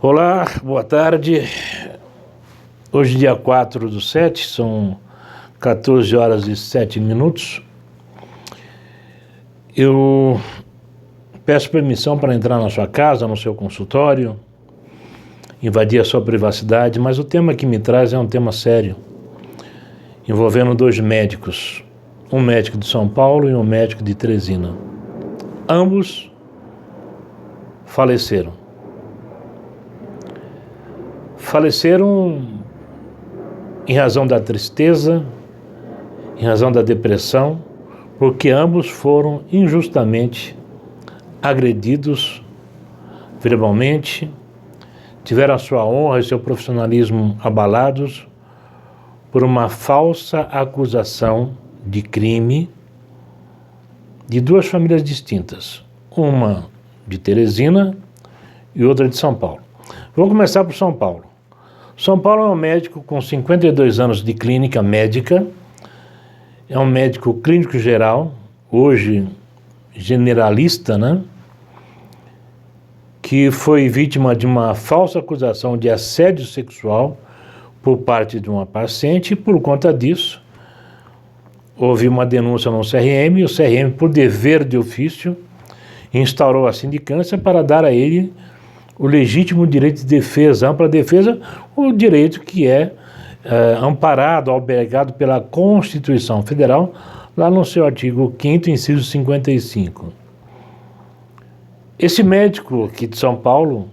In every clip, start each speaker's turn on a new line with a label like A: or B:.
A: Olá, boa tarde. Hoje, dia 4/7, são 14 horas e 7 minutos. Eu peço permissão para entrar na sua casa, no seu consultório, invadir a sua privacidade, mas o tema que me traz é um tema sério, envolvendo dois médicos, um médico de São Paulo e um médico de Teresina. Ambos faleceram. Faleceram em razão da tristeza, em razão da depressão, porque ambos foram injustamente agredidos verbalmente, tiveram a sua honra e seu profissionalismo abalados por uma falsa acusação de crime de duas famílias distintas, uma de Teresina e outra de São Paulo. Vamos começar por São Paulo. São Paulo é um médico com 52 anos de clínica médica, é um médico clínico geral, hoje generalista, né? Que foi vítima de uma falsa acusação de assédio sexual por parte de uma paciente e por conta disso houve uma denúncia no CRM e o CRM, por dever de ofício, instaurou a sindicância para dar a ele o legítimo direito de defesa, ampla defesa, o direito que é amparado, albergado pela Constituição Federal, lá no seu artigo 5º, inciso 55. Esse médico aqui de São Paulo,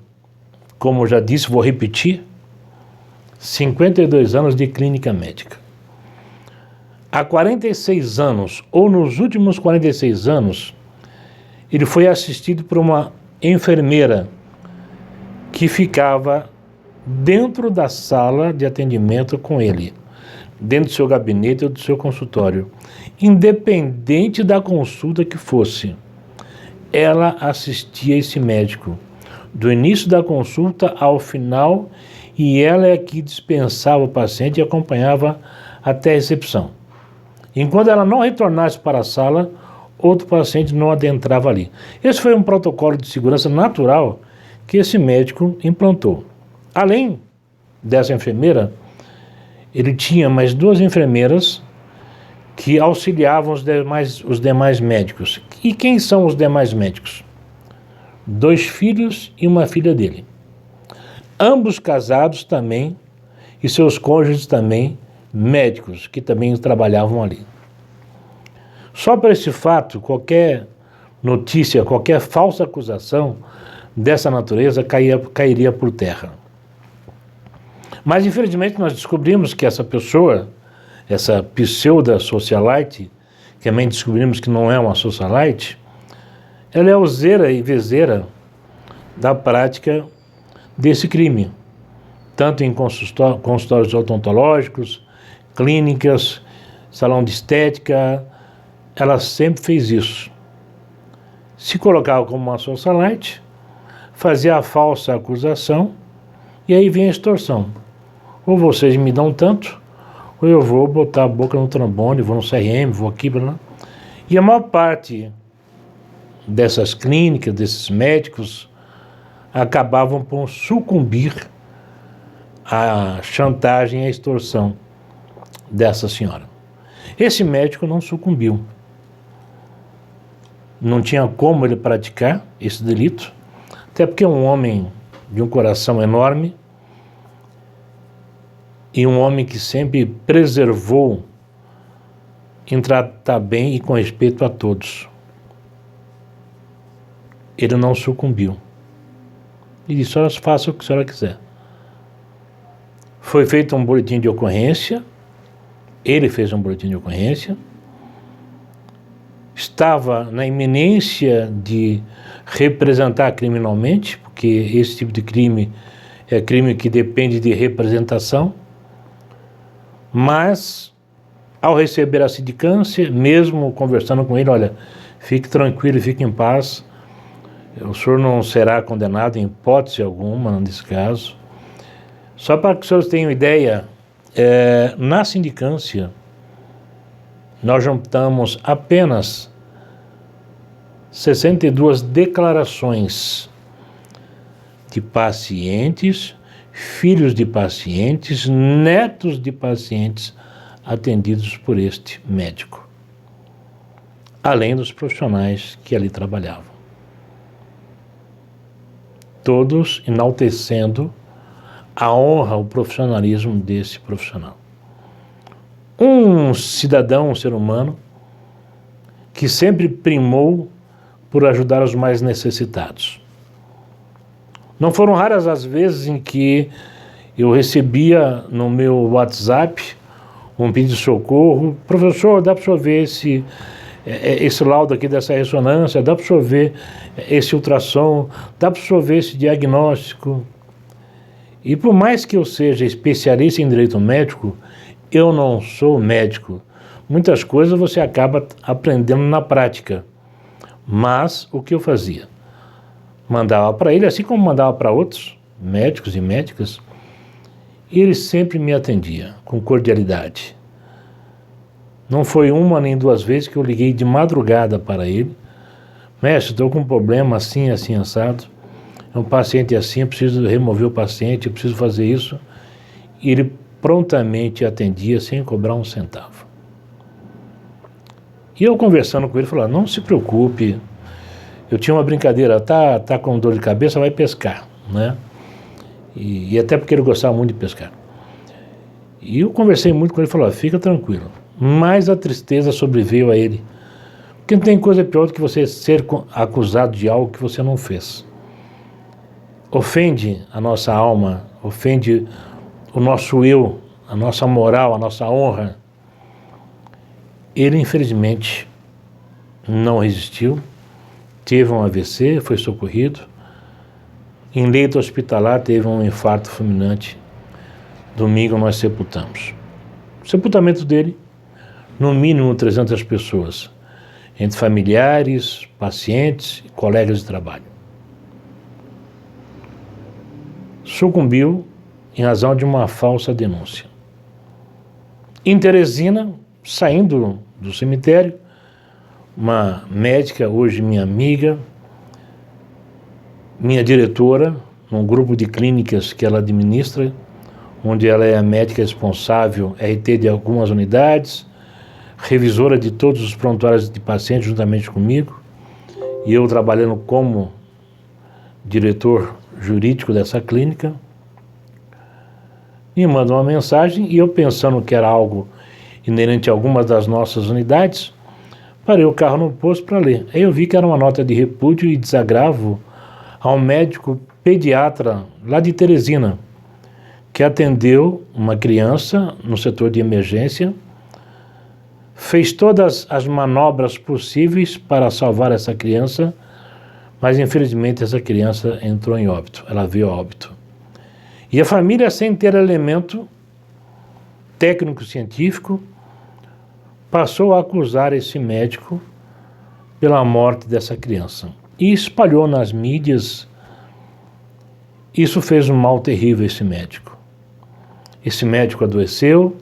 A: como eu já disse, vou repetir, 52 anos de clínica médica. Há 46 anos, ou nos últimos 46 anos, ele foi assistido por uma enfermeira que ficava dentro da sala de atendimento com ele, dentro do seu gabinete ou do seu consultório, independente da consulta que fosse. Ela assistia esse médico, do início da consulta ao final, e ela é que dispensava o paciente e acompanhava até a recepção. Enquanto ela não retornasse para a sala, outro paciente não adentrava ali. Esse foi um protocolo de segurança natural que esse médico implantou. Além dessa enfermeira, ele tinha mais duas enfermeiras que auxiliavam os demais médicos. E quem são os demais médicos? 2 filhos e uma filha dele. Ambos casados também, e seus cônjuges também médicos, que também trabalhavam ali. Só por esse fato, qualquer notícia, qualquer falsa acusação dessa natureza cairia por terra. Mas, infelizmente, nós descobrimos que essa pessoa, essa pseudo-socialite, que também descobrimos que não é uma socialite, ela é useira e vezeira da prática desse crime, tanto em consultórios odontológicos, clínicas, salão de estética, ela sempre fez isso. Se colocava como uma socialite, fazia a falsa acusação, e aí vem a extorsão. Ou vocês me dão tanto, ou eu vou botar a boca no trombone, vou no CRM, vou aqui, blá, blá. E a maior parte dessas clínicas, desses médicos, acabavam por sucumbir à chantagem e à extorsão dessa senhora. Esse médico não sucumbiu. Não tinha como ele praticar esse delito, até porque é um homem de um coração enorme e um homem que sempre preservou em tratar bem e com respeito a todos. Ele não sucumbiu. Ele disse: "Só faça o que a senhora quiser." Foi feito um boletim de ocorrência, ele fez um boletim de ocorrência, estava na iminência de representar criminalmente, porque esse tipo de crime é crime que depende de representação, mas ao receber a sindicância, mesmo conversando com ele: "Olha, fique tranquilo, fique em paz, o senhor não será condenado em hipótese alguma nesse caso." Só para que os senhores tenham ideia, na sindicância nós juntamos apenas 62 declarações de pacientes, filhos de pacientes, netos de pacientes atendidos por este médico, além dos profissionais que ali trabalhavam. Todos enaltecendo a honra, o profissionalismo desse profissional. Um cidadão, um ser humano, que sempre primou por ajudar os mais necessitados. Não foram raras as vezes em que eu recebia no meu WhatsApp um pedido de socorro: professor, dá para o senhor ver esse laudo aqui dessa ressonância, dá para o senhor ver esse ultrassom, dá para o senhor ver esse diagnóstico. E por mais que eu seja especialista em direito médico, eu não sou médico. Muitas coisas você acaba aprendendo na prática. Mas o que eu fazia? Mandava para ele, assim como mandava para outros médicos e médicas, e ele sempre me atendia com cordialidade. Não foi uma nem duas vezes que eu liguei de madrugada para ele: mestre, estou com um problema assim, assim, assado, é um paciente assim, eu preciso remover o paciente, eu preciso fazer isso. E ele prontamente atendia sem cobrar um centavo. E eu conversando com ele, falava: não se preocupe, eu tinha uma brincadeira, tá com dor de cabeça, vai pescar, né? E até porque ele gostava muito de pescar. E eu conversei muito com ele, falou: fica tranquilo. Mas a tristeza sobreveio a ele, porque não tem coisa pior do que você ser acusado de algo que você não fez. Ofende a nossa alma, ofende o nosso eu, a nossa moral, a nossa honra. Ele, infelizmente, não resistiu, teve um AVC, foi socorrido, em leito hospitalar teve um infarto fulminante. Domingo nós sepultamos. O sepultamento dele, no mínimo 300 pessoas, entre familiares, pacientes e colegas de trabalho. Sucumbiu em razão de uma falsa denúncia. Em Teresina, saindo do cemitério, uma médica, hoje minha amiga, minha diretora, num grupo de clínicas que ela administra, onde ela é a médica responsável, RT de algumas unidades, revisora de todos os prontuários de pacientes juntamente comigo, e eu trabalhando como diretor jurídico dessa clínica, me manda uma mensagem e eu, pensando que era algo inerente a algumas das nossas unidades, parei o carro no posto para ler. Aí eu vi que era uma nota de repúdio e desagravo ao médico pediatra lá de Teresina, que atendeu uma criança no setor de emergência, fez todas as manobras possíveis para salvar essa criança, mas infelizmente essa criança entrou em óbito, ela veio a óbito. E a família, sem ter elemento técnico-científico, passou a acusar esse médico pela morte dessa criança. E espalhou nas mídias. Isso fez um mal terrível a esse médico. Esse médico adoeceu,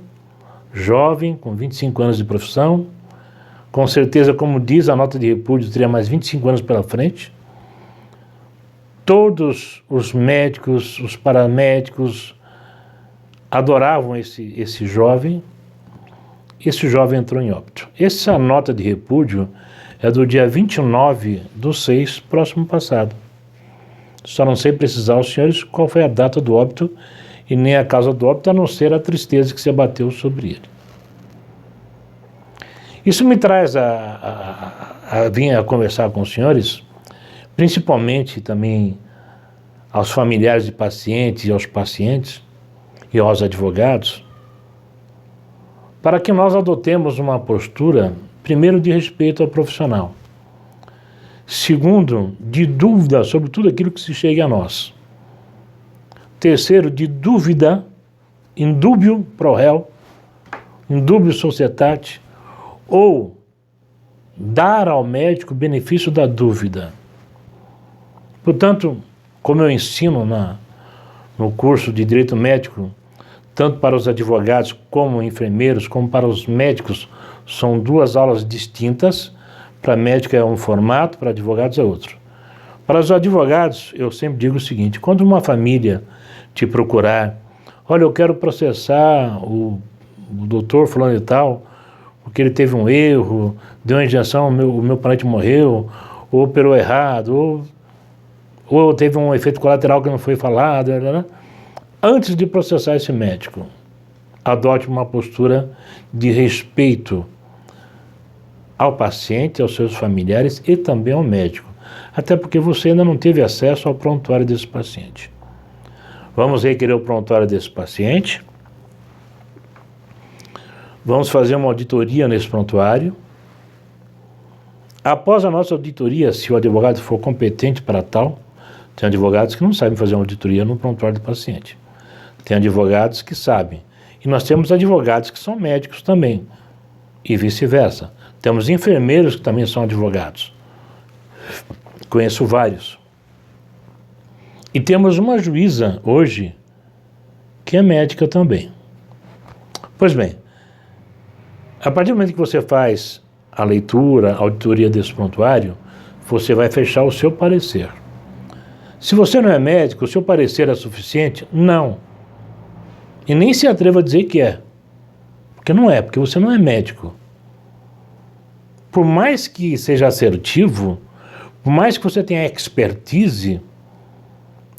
A: jovem, com 25 anos de profissão, com certeza, como diz a nota de repúdio, teria mais 25 anos pela frente. Todos os médicos, os paramédicos adoravam esse jovem. Esse jovem entrou em óbito. Essa nota de repúdio é do dia 29/6, próximo passado. Só não sei precisar aos senhores qual foi a data do óbito e nem a causa do óbito, a não ser a tristeza que se abateu sobre ele. Isso me traz a vir a conversar com os senhores, principalmente também aos familiares de pacientes e aos pacientes e aos advogados, para que nós adotemos uma postura, primeiro, de respeito ao profissional, segundo, de dúvida sobre tudo aquilo que se chegue a nós, terceiro, de dúvida, indúbio pro réu, indúbio societate, ou dar ao médico o benefício da dúvida. Portanto, como eu ensino no curso de Direito Médico, tanto para os advogados como enfermeiros, como para os médicos, são duas aulas distintas. Para médico é um formato, para advogados é outro. Para os advogados, eu sempre digo o seguinte: quando uma família te procurar, olha, eu quero processar o doutor fulano e tal, porque ele teve um erro, deu uma injeção, o meu parente morreu, ou operou errado, ou teve um efeito colateral que não foi falado, né? Antes de processar esse médico, adote uma postura de respeito ao paciente, aos seus familiares e também ao médico, até porque você ainda não teve acesso ao prontuário desse paciente. Vamos requerer o prontuário desse paciente, vamos fazer uma auditoria nesse prontuário. Após a nossa auditoria, se o advogado for competente para tal, tem advogados que não sabem fazer uma auditoria no prontuário do paciente. Tem advogados que sabem. E nós temos advogados que são médicos também, e vice-versa. Temos enfermeiros que também são advogados. Conheço vários. E temos uma juíza hoje que é médica também. Pois bem, a partir do momento que você faz a leitura, a auditoria desse prontuário, você vai fechar o seu parecer. Se você não é médico, o seu parecer é suficiente? Não. E nem se atreva a dizer que é. Porque não é, porque você não é médico. Por mais que seja assertivo, por mais que você tenha expertise,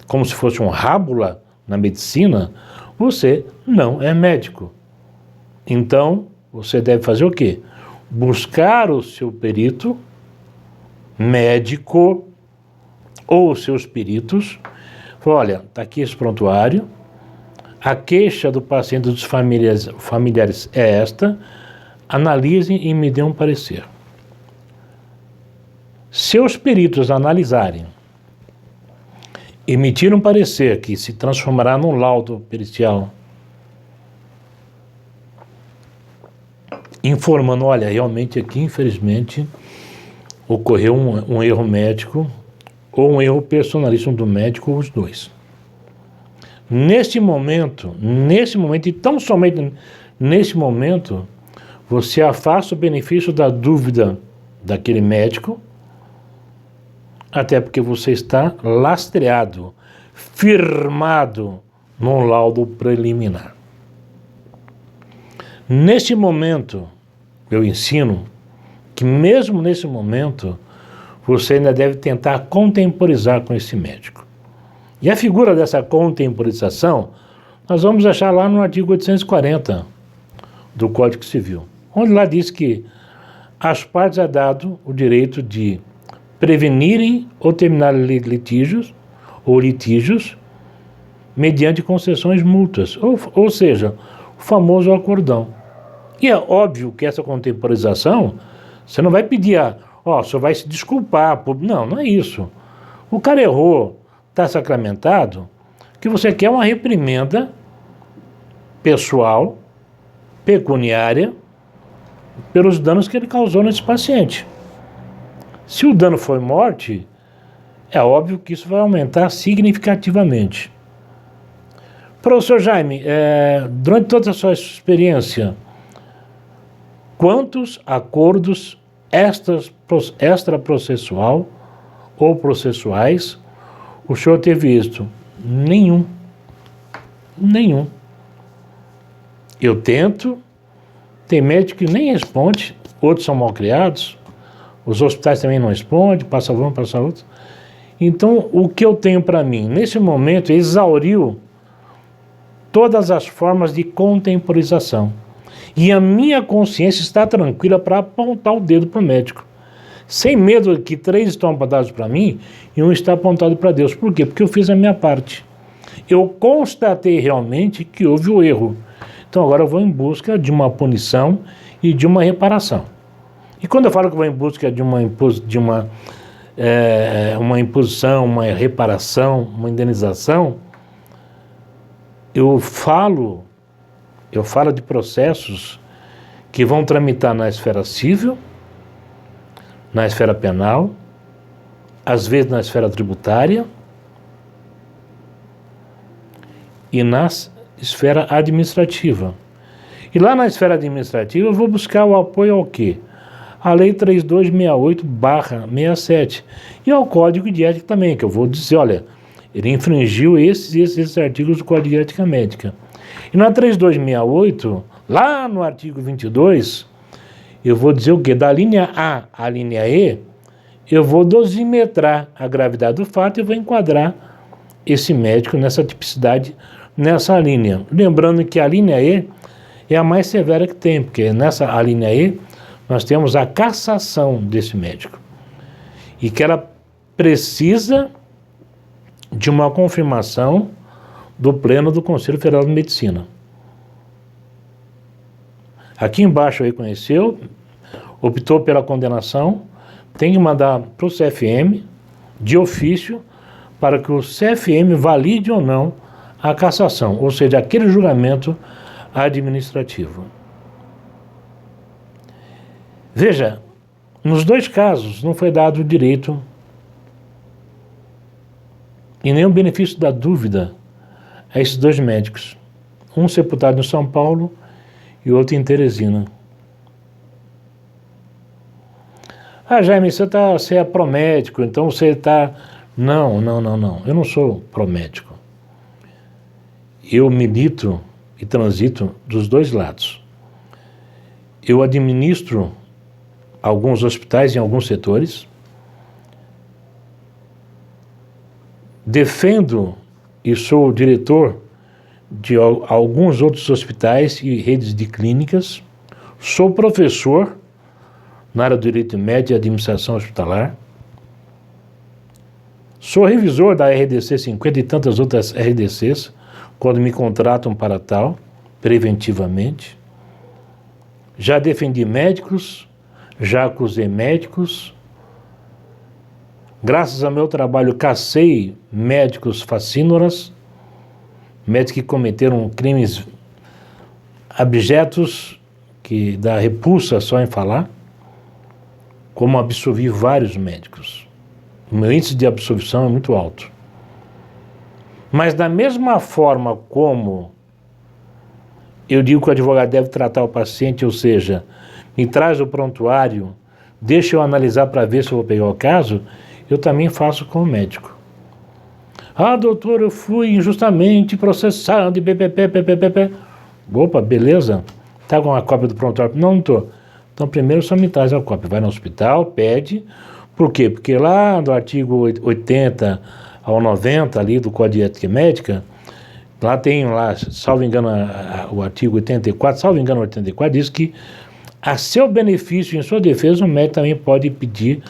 A: como se fosse um rábula na medicina, você não é médico. Então, você deve fazer o quê? Buscar o seu perito médico ou os seus peritos. Olha, está aqui esse prontuário, a queixa do paciente dos familiares é esta, analisem e me dêem um parecer. Se os peritos analisarem, emitir um parecer que se transformará num laudo pericial, informando, olha, realmente aqui, infelizmente, ocorreu um erro médico ou um erro personalíssimo do médico, ou os dois. Neste momento, e tão somente nesse momento, você afasta o benefício da dúvida daquele médico, até porque você está lastreado, firmado num laudo preliminar. Neste momento, eu ensino que mesmo nesse momento, você ainda deve tentar contemporizar com esse médico. E a figura dessa contemporização, nós vamos achar lá no artigo 840 do Código Civil, onde lá diz que às partes é dado o direito de prevenirem ou terminar litígios mediante concessões mútuas, ou seja, o famoso acordão. E é óbvio que essa contemporização, você não vai pedir, o senhor vai se desculpar. Não é isso. O cara errou, está sacramentado, o que você quer é uma reprimenda pessoal, pecuniária, pelos danos que ele causou nesse paciente. Se o dano foi morte, é óbvio que isso vai aumentar significativamente. Professor Jaime, durante toda a sua experiência, quantos acordos extraprocessual ou processuais o senhor teve visto? Nenhum. Eu tento, tem médico que nem responde, outros são mal criados, os hospitais também não respondem, passa um, passa outro. Então, o que eu tenho para mim, nesse momento, exauriu todas as formas de contemporização. E a minha consciência está tranquila para apontar o dedo para o médico. Sem medo que 3 estão apontados para mim e 1 está apontado para Deus. Por quê? Porque eu fiz a minha parte. Eu constatei realmente que houve o erro. Então agora eu vou em busca de uma punição e de uma reparação. E quando eu falo que vou em busca de uma imposição, uma reparação, uma indenização, eu falo de processos que vão tramitar na esfera civil, na esfera penal, às vezes na esfera tributária e na esfera administrativa. E lá na esfera administrativa eu vou buscar o apoio ao quê? a Lei 3268/67 e ao Código de Ética também, que eu vou dizer, olha, ele infringiu esses artigos do Código de Ética Médica. E na 3268, lá no artigo 22, eu vou dizer o quê? Da linha A à linha E, eu vou dosimetrar a gravidade do fato e vou enquadrar esse médico nessa tipicidade, nessa linha. Lembrando que a linha E é a mais severa que tem, porque nessa linha E nós temos a cassação desse médico. E que ela precisa de uma confirmação do Pleno do Conselho Federal de Medicina. Aqui embaixo reconheceu, optou pela condenação, tem que mandar para o CFM, de ofício, para que o CFM valide ou não a cassação, ou seja, aquele julgamento administrativo. Veja, nos dois casos não foi dado o direito e nem o benefício da dúvida a esses dois médicos, um sepultado em São Paulo e outro em Teresina. Jaime, você é pró-médico, então você está... Não, eu não sou pró-médico. Eu milito e transito dos dois lados. Eu administro alguns hospitais em alguns setores, defendo e sou diretor de alguns outros hospitais e redes de clínicas, sou professor na área do direito médico e administração hospitalar, sou revisor da RDC 50 e tantas outras RDCs, quando me contratam para tal, preventivamente. Já defendi médicos, já acusei médicos. Graças ao meu trabalho, cacei médicos facínoras, médicos que cometeram crimes abjetos, que dá repulsa só em falar, como absolvi vários médicos. O meu índice de absolvição é muito alto. Mas da mesma forma como eu digo que o advogado deve tratar o paciente, ou seja, me traz o prontuário, deixa eu analisar para ver se eu vou pegar o caso, eu também faço com o médico. Doutor, eu fui injustamente processado, PPP. Opa, beleza? Tá com a cópia do prontuário? Não estou. Então, primeiro só me traz a cópia. Vai no hospital, pede. Por quê? Porque lá do artigo 80 ao 90 ali do Código de Ética Médica, lá tem, salvo engano, o artigo 84, salvo engano, 84, diz que a seu benefício, em sua defesa, o médico também pode pedir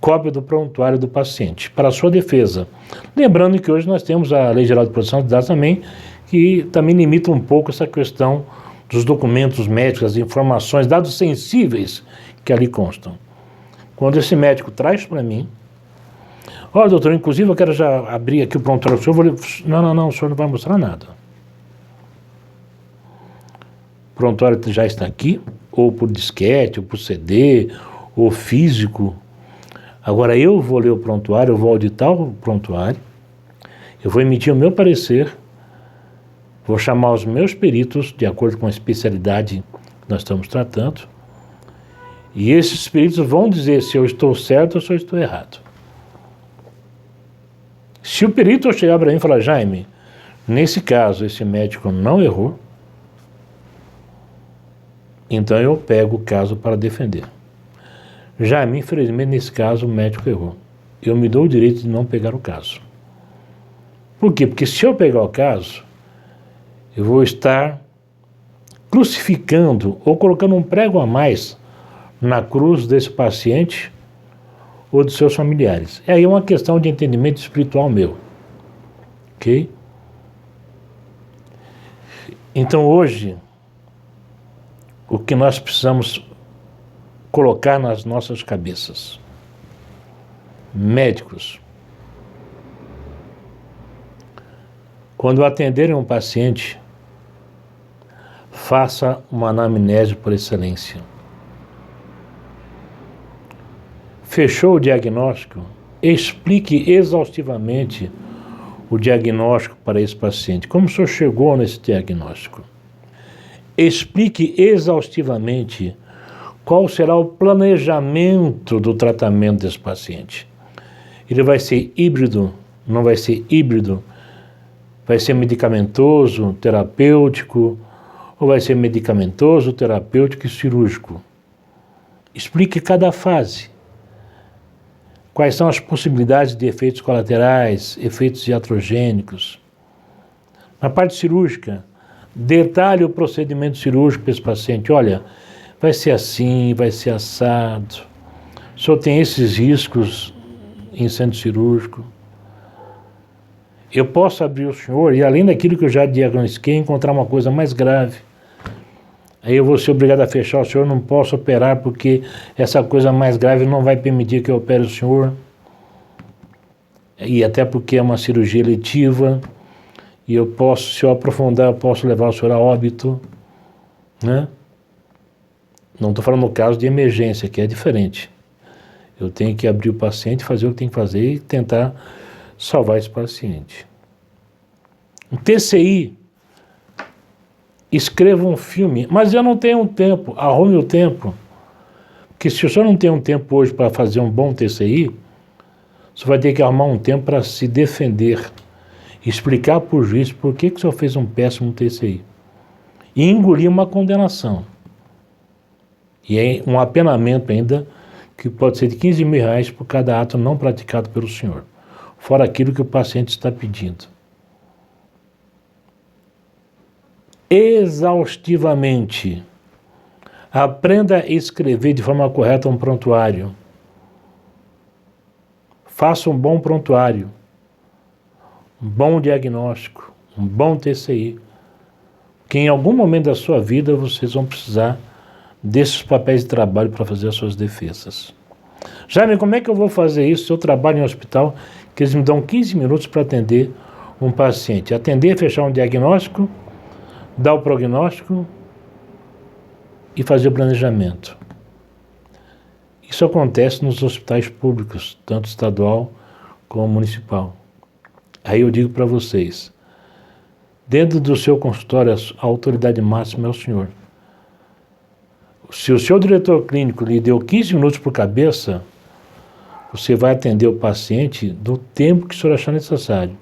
A: cópia do prontuário do paciente, para a sua defesa. Lembrando que hoje nós temos a Lei Geral de Proteção de Dados também, que também limita um pouco essa questão dos documentos médicos, as informações, dados sensíveis que ali constam. Quando esse médico traz para mim, doutor, inclusive eu quero já abrir aqui o prontuário do senhor, não, o senhor não vai mostrar nada. O prontuário já está aqui, ou por disquete, ou por CD, ou físico. Agora eu vou ler o prontuário, eu vou auditar o prontuário, eu vou emitir o meu parecer, vou chamar os meus peritos, de acordo com a especialidade que nós estamos tratando, e esses peritos vão dizer se eu estou certo ou se eu estou errado. Se o perito chegar para mim e falar, Jaime, nesse caso esse médico não errou, então eu pego o caso para defender. Jaime, infelizmente nesse caso o médico errou. Eu me dou o direito de não pegar o caso. Por quê? Porque se eu pegar o caso, eu vou estar crucificando ou colocando um prego a mais na cruz desse paciente ou dos seus familiares. E aí é uma questão de entendimento espiritual meu. Ok? Então hoje, o que nós precisamos colocar nas nossas cabeças, médicos, quando atenderem um paciente, faça uma anamnese por excelência. Fechou o diagnóstico, explique exaustivamente o diagnóstico para esse paciente. Como o senhor chegou nesse diagnóstico? Explique exaustivamente qual será o planejamento do tratamento desse paciente. Ele vai ser híbrido? Não vai ser híbrido? Vai ser medicamentoso, terapêutico, ou vai ser medicamentoso, terapêutico e cirúrgico? Explique cada fase. Quais são as possibilidades de efeitos colaterais, efeitos iatrogênicos? Na parte cirúrgica, detalhe o procedimento cirúrgico para esse paciente. Olha, vai ser assim, vai ser assado. O senhor tem esses riscos em centro cirúrgico. Eu posso abrir o senhor e, além daquilo que eu já diagnostiquei, encontrar uma coisa mais grave. Aí eu vou ser obrigado a fechar o senhor, não posso operar porque essa coisa mais grave não vai permitir que eu opere o senhor. E até porque é uma cirurgia eletiva e eu posso, se eu aprofundar, eu posso levar o senhor a óbito, né? Não estou falando no caso de emergência, que é diferente. Eu tenho que abrir o paciente, fazer o que tem que fazer e tentar salvar esse paciente. Um TCI, escreva um filme, mas eu não tenho tempo, arrume o tempo. Porque se o senhor não tem um tempo hoje para fazer um bom TCI, você vai ter que arrumar um tempo para se defender, explicar para o juiz por que o senhor fez um péssimo TCI. E engolir uma condenação. E é um apenamento ainda que pode ser de R$15.000 por cada ato não praticado pelo senhor, fora aquilo que o paciente está pedindo. Exaustivamente, aprenda a escrever de forma correta um prontuário. Faça um bom prontuário, um bom diagnóstico, um bom TCI, que em algum momento da sua vida vocês vão precisar desses papéis de trabalho para fazer as suas defesas. Jaime, como é que eu vou fazer isso se eu trabalho em um hospital que eles me dão 15 minutos para atender um paciente? Atender, fechar um diagnóstico, dar o prognóstico e fazer o planejamento. Isso acontece nos hospitais públicos, tanto estadual como municipal. Aí eu digo para vocês, dentro do seu consultório, a autoridade máxima é o senhor. Se o seu diretor clínico lhe deu 15 minutos por cabeça, você vai atender o paciente do tempo que o senhor achar necessário.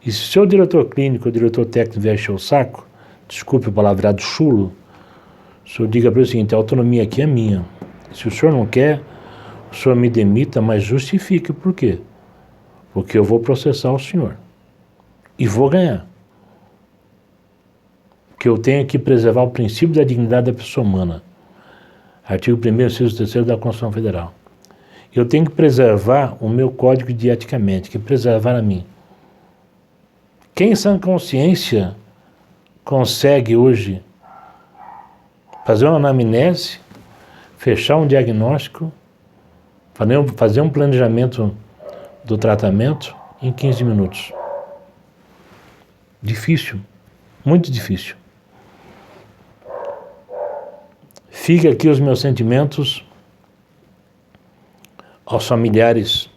A: E se o seu diretor clínico ou diretor técnico vier encher o saco, desculpe o palavreado chulo, o senhor diga para ele o seguinte: a autonomia aqui é minha. Se o senhor não quer, o senhor me demita, mas justifique por quê. Porque eu vou processar o senhor. E vou ganhar. Porque eu tenho que preservar o princípio da dignidade da pessoa humana. Artigo 1º, inciso 3º da Constituição Federal. Eu tenho que preservar o meu código de ética médica, preservar a mim. Quem em sã consciência consegue hoje fazer uma anamnese, fechar um diagnóstico, fazer um planejamento do tratamento em 15 minutos? Difícil, muito difícil. Fica aqui os meus sentimentos aos familiares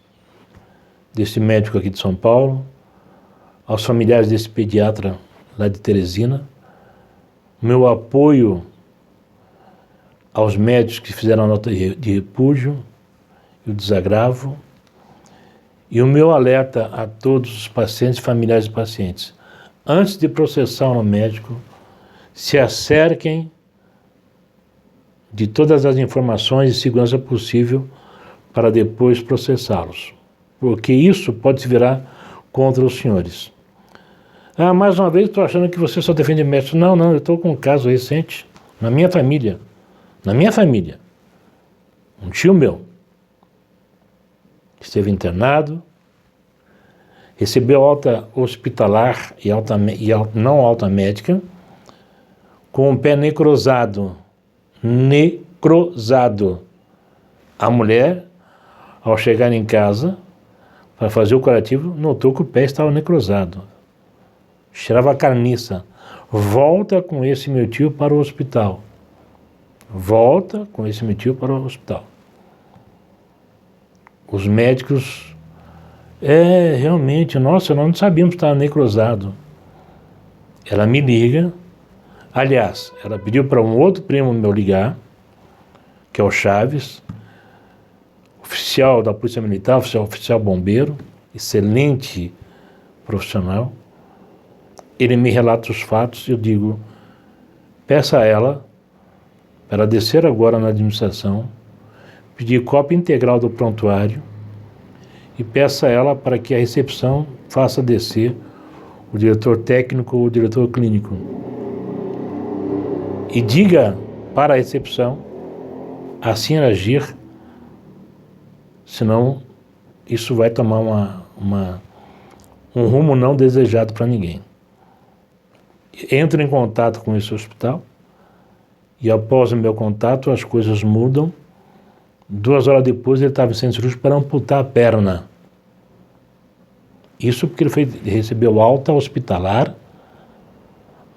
A: desse médico aqui de São Paulo, aos familiares desse pediatra lá de Teresina, meu apoio aos médicos que fizeram a nota de repúdio e o desagravo, e o meu alerta a todos os pacientes, familiares e pacientes. Antes de processar um médico, se acerquem de todas as informações de segurança possível para depois processá-los, porque isso pode se virar contra os senhores. Ah, mais uma vez estou achando que você só defende médicos. Não, eu estou com um caso recente na minha família, um tio meu esteve internado, recebeu alta hospitalar e não alta médica, com o pé necrosado. A mulher, ao chegar em casa para fazer o curativo, notou que o pé estava necrosado. Cheirava a carniça. Volta com esse meu tio para o hospital. Os médicos, realmente, nossa, nós não sabíamos que estava necrosado. Ela me liga, aliás, ela pediu para um outro primo meu ligar, que é o Chaves, oficial da Polícia Militar, oficial bombeiro, excelente profissional. Ele me relata os fatos e eu digo, peça a ela para descer agora na administração, pedir cópia integral do prontuário e peça a ela para que a recepção faça descer o diretor técnico ou o diretor clínico. E diga para a recepção assim agir, senão isso vai tomar um rumo não desejado para ninguém. Entro em contato com esse hospital e após o meu contato as coisas mudam. 2 horas depois ele estava em centro cirúrgico para amputar a perna. Isso porque ele recebeu alta hospitalar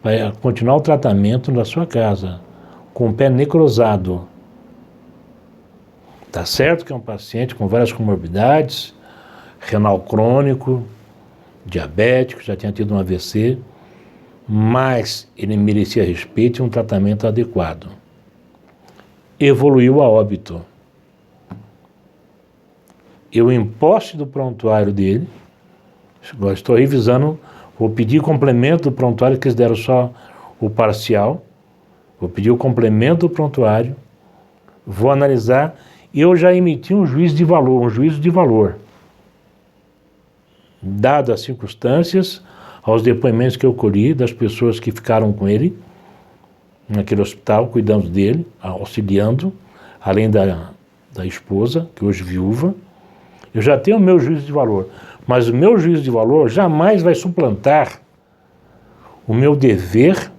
A: para continuar o tratamento na sua casa, com o pé necrosado. Tá certo que é um paciente com várias comorbidades, renal crônico, diabético, já tinha tido um AVC, mas ele merecia respeito e um tratamento adequado. Evoluiu a óbito. Eu, em posse do prontuário dele, estou revisando, vou pedir complemento do prontuário, que eles deram só o parcial, vou pedir o complemento do prontuário, vou analisar e eu já emiti um juízo de valor, dado as circunstâncias, aos depoimentos que eu colhi das pessoas que ficaram com ele naquele hospital, cuidando dele, auxiliando, além da esposa, que hoje é viúva. Eu já tenho o meu juízo de valor, mas o meu juízo de valor jamais vai suplantar o meu dever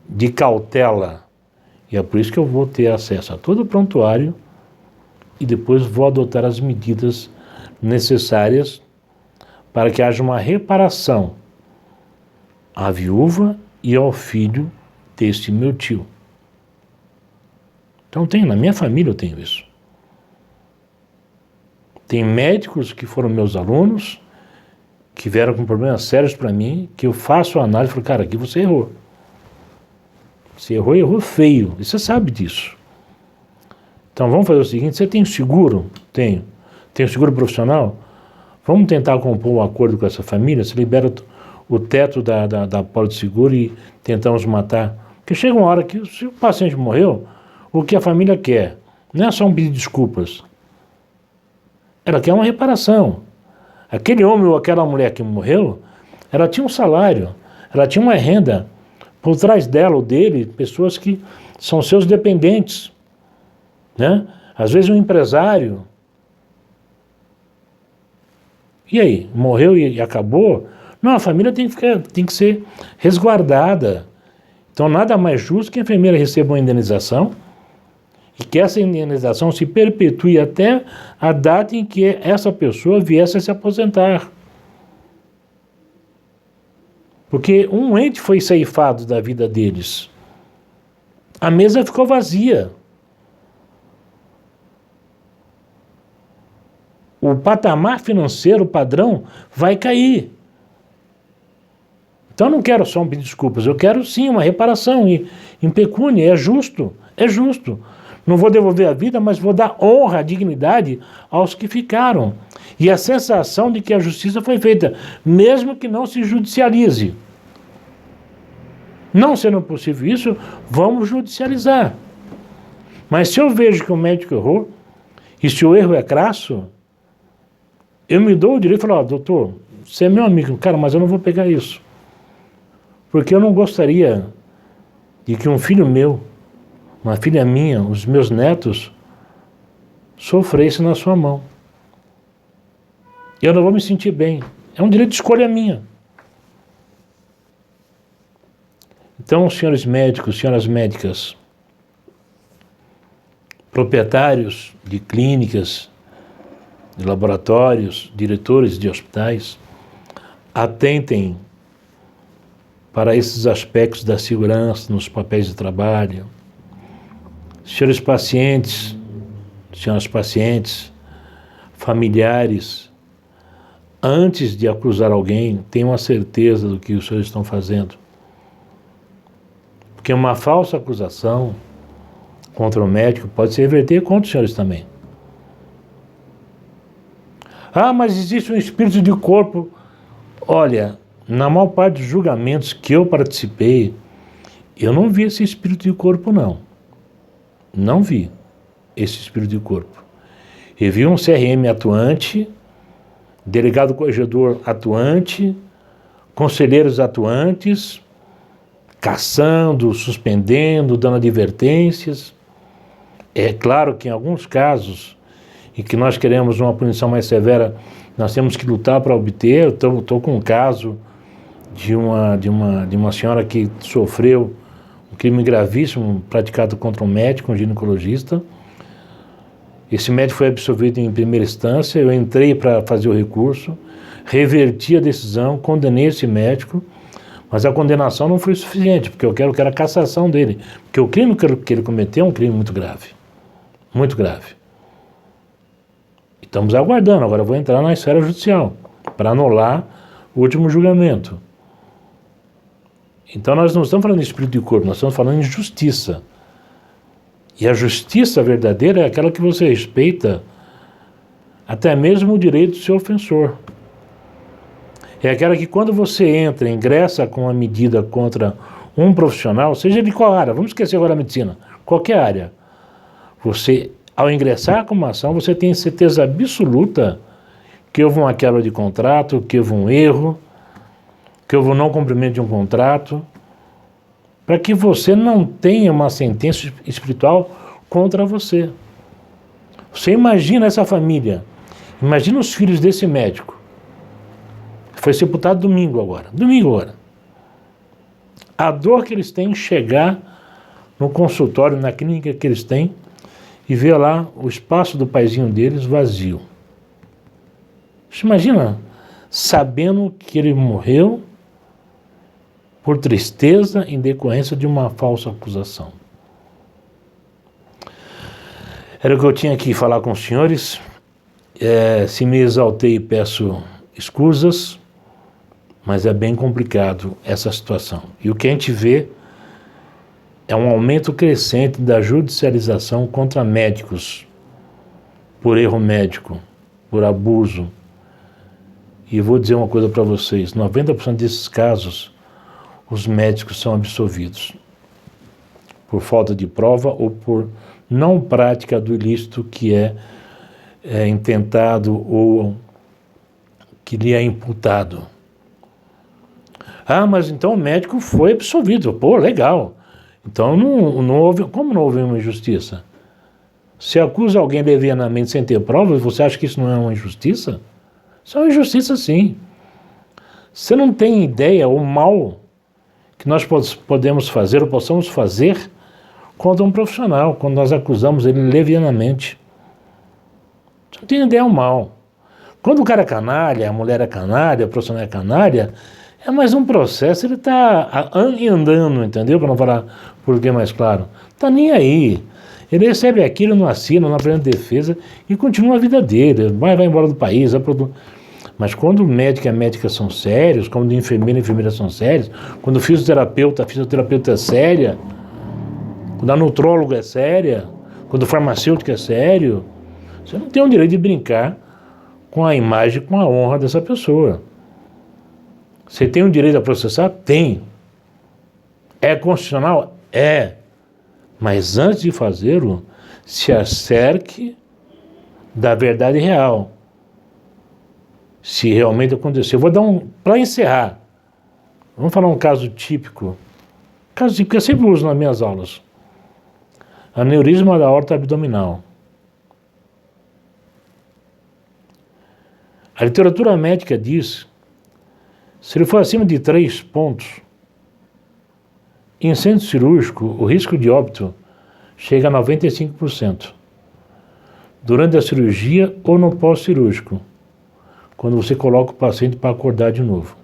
A: de cautela. E é por isso que eu vou ter acesso a todo o prontuário e depois vou adotar as medidas necessárias para que haja uma reparação à viúva e ao filho deste meu tio. Então na minha família eu tenho isso. Tem médicos que foram meus alunos, que vieram com problemas sérios para mim, que eu faço a análise e falo, cara, aqui você errou. Você errou e errou feio, e você sabe disso. Então vamos fazer o seguinte, você tem seguro? Tenho. Tem seguro profissional? Vamos tentar compor um acordo com essa família, se libera o teto da pólice de seguro e tentamos matar. Porque chega uma hora que, se o paciente morreu, o que a família quer não é só um pedido de desculpas. Ela quer uma reparação. Aquele homem ou aquela mulher que morreu, ela tinha um salário, ela tinha uma renda. Por trás dela ou dele, pessoas que são seus dependentes. Né? Às vezes um empresário. E aí, morreu e acabou? Não, a família tem que ser resguardada. Então nada mais justo que a enfermeira receba uma indenização e que essa indenização se perpetue até a data em que essa pessoa viesse a se aposentar. Porque um ente foi ceifado da vida deles. A mesa ficou vazia. O patamar financeiro, o padrão, vai cair. Então eu não quero só um pedido de desculpas, eu quero sim uma reparação em pecúnia, é justo, é justo. Não vou devolver a vida, mas vou dar honra, dignidade aos que ficaram. E a sensação de que a justiça foi feita, mesmo que não se judicialize. Não sendo possível isso, vamos judicializar. Mas se eu vejo que o médico errou, e se o erro é crasso, eu me dou o direito de falar, doutor, você é meu amigo, cara, mas eu não vou pegar isso. Porque eu não gostaria de que um filho meu, uma filha minha, os meus netos, sofressem na sua mão. Eu não vou me sentir bem. É um direito de escolha minha. Então, senhores médicos, senhoras médicas, proprietários de clínicas, de laboratórios, diretores de hospitais, atentem para esses aspectos da segurança nos papéis de trabalho. Senhores pacientes, senhoras pacientes, familiares, antes de acusar alguém, tenham a certeza do que os senhores estão fazendo. Porque uma falsa acusação, contra o médico pode se reverter contra os senhores também. Ah, mas existe um espírito de corpo. Olha, na maior parte dos julgamentos que eu participei, eu não vi esse espírito de corpo, não. Não vi esse espírito de corpo. Eu vi um CRM atuante, delegado corregedor atuante, conselheiros atuantes, caçando, suspendendo, dando advertências. É claro que em alguns casos em que nós queremos uma punição mais severa, nós temos que lutar para obter. Eu estou com um caso de uma senhora que sofreu um crime gravíssimo praticado contra um médico, um ginecologista. Esse médico foi absolvido em primeira instância, eu entrei para fazer o recurso, reverti a decisão, condenei esse médico, mas a condenação não foi suficiente, porque eu quero que era a cassação dele, porque o crime que ele cometeu é um crime muito grave, muito grave. Estamos aguardando, agora eu vou entrar na esfera judicial, para anular o último julgamento. Então nós não estamos falando de espírito de corpo, nós estamos falando de justiça. E a justiça verdadeira é aquela que você respeita até mesmo o direito do seu ofensor. É aquela que quando você entra, ingressa com uma medida contra um profissional, seja de qual área, vamos esquecer agora a medicina, qualquer área, você, ao ingressar com uma ação, você tem certeza absoluta que houve uma quebra de contrato, que houve um erro, que houve um não cumprimento de um contrato, para que você não tenha uma sentença espiritual contra você. Você imagina essa família, imagina os filhos desse médico, foi sepultado domingo agora. A dor que eles têm em chegar no consultório, na clínica que eles têm, e ver lá o espaço do paizinho deles vazio. Você imagina, sabendo que ele morreu por tristeza em decorrência de uma falsa acusação. Era o que eu tinha que falar com os senhores. Se me exaltei, peço escusas, mas é bem complicado essa situação. E o que a gente vê é um aumento crescente da judicialização contra médicos, por erro médico, por abuso. E vou dizer uma coisa para vocês, 90% desses casos, os médicos são absolvidos por falta de prova ou por não prática do ilícito que é intentado ou que lhe é imputado. Ah, mas então o médico foi absolvido. Pô, legal. Então não houve, como não houve uma injustiça? Se acusa alguém levianamente sem ter provas, você acha que isso não é uma injustiça? Isso é uma injustiça, sim. Você não tem ideia o mal que nós podemos fazer ou possamos fazer contra um profissional, quando nós acusamos ele levianamente. Você não tem ideia o mal. Quando o cara é canalha, a mulher é canalha, o profissional é canalha, é mais um processo, ele está andando, entendeu? Para não falar português mais claro. Está nem aí. Ele recebe aquilo, não assina, não aprende defesa e continua a vida dele. Vai embora do país. Mas quando o médico e a médica são sérios, quando o enfermeiro e a enfermeira são sérios, quando o fisioterapeuta, a fisioterapeuta é séria, quando a nutróloga é séria, quando o farmacêutico é sério, você não tem o direito de brincar com a imagem, com a honra dessa pessoa. Você tem o direito a processar? Tem. É constitucional? É. Mas antes de fazê-lo, se acerque da verdade real. Se realmente aconteceu. Vou dar para encerrar, vamos falar um caso típico. Caso típico que eu sempre uso nas minhas aulas. Aneurisma da aorta abdominal. A literatura médica diz, se ele for acima de 3 pontos, em centro cirúrgico, o risco de óbito chega a 95%. Durante a cirurgia ou no pós-cirúrgico, quando você coloca o paciente para acordar de novo.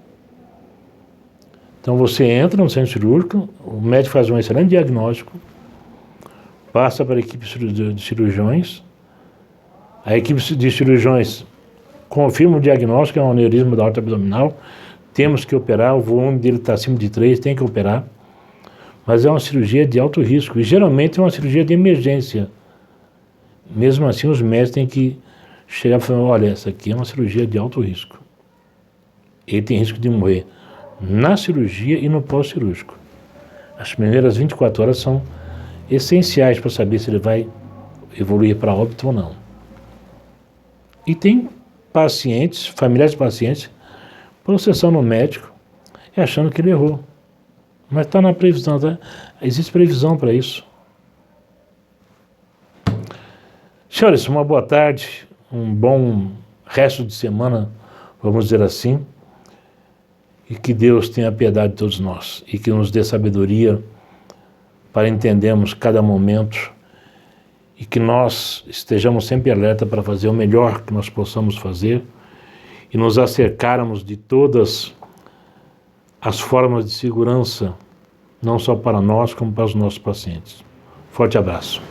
A: Então você entra no centro cirúrgico, o médico faz um excelente diagnóstico, passa para a equipe de cirurgiões, a equipe de cirurgiões confirma o diagnóstico, é um aneurisma da aorta abdominal, temos que operar, o volume dele está acima de 3, tem que operar. Mas é uma cirurgia de alto risco e geralmente é uma cirurgia de emergência. Mesmo assim, os médicos têm que chegar e falar, olha, essa aqui é uma cirurgia de alto risco. Ele tem risco de morrer na cirurgia e no pós-cirúrgico. As primeiras 24 horas são essenciais para saber se ele vai evoluir para óbito ou não. E tem pacientes, familiares de pacientes, processando no médico e achando que ele errou. Mas está na previsão, tá? Existe previsão para isso. Senhores, uma boa tarde, um bom resto de semana, vamos dizer assim, e que Deus tenha piedade de todos nós e que nos dê sabedoria para entendermos cada momento e que nós estejamos sempre alerta para fazer o melhor que nós possamos fazer e nos acercarmos de todas as formas de segurança, não só para nós, como para os nossos pacientes. Forte abraço.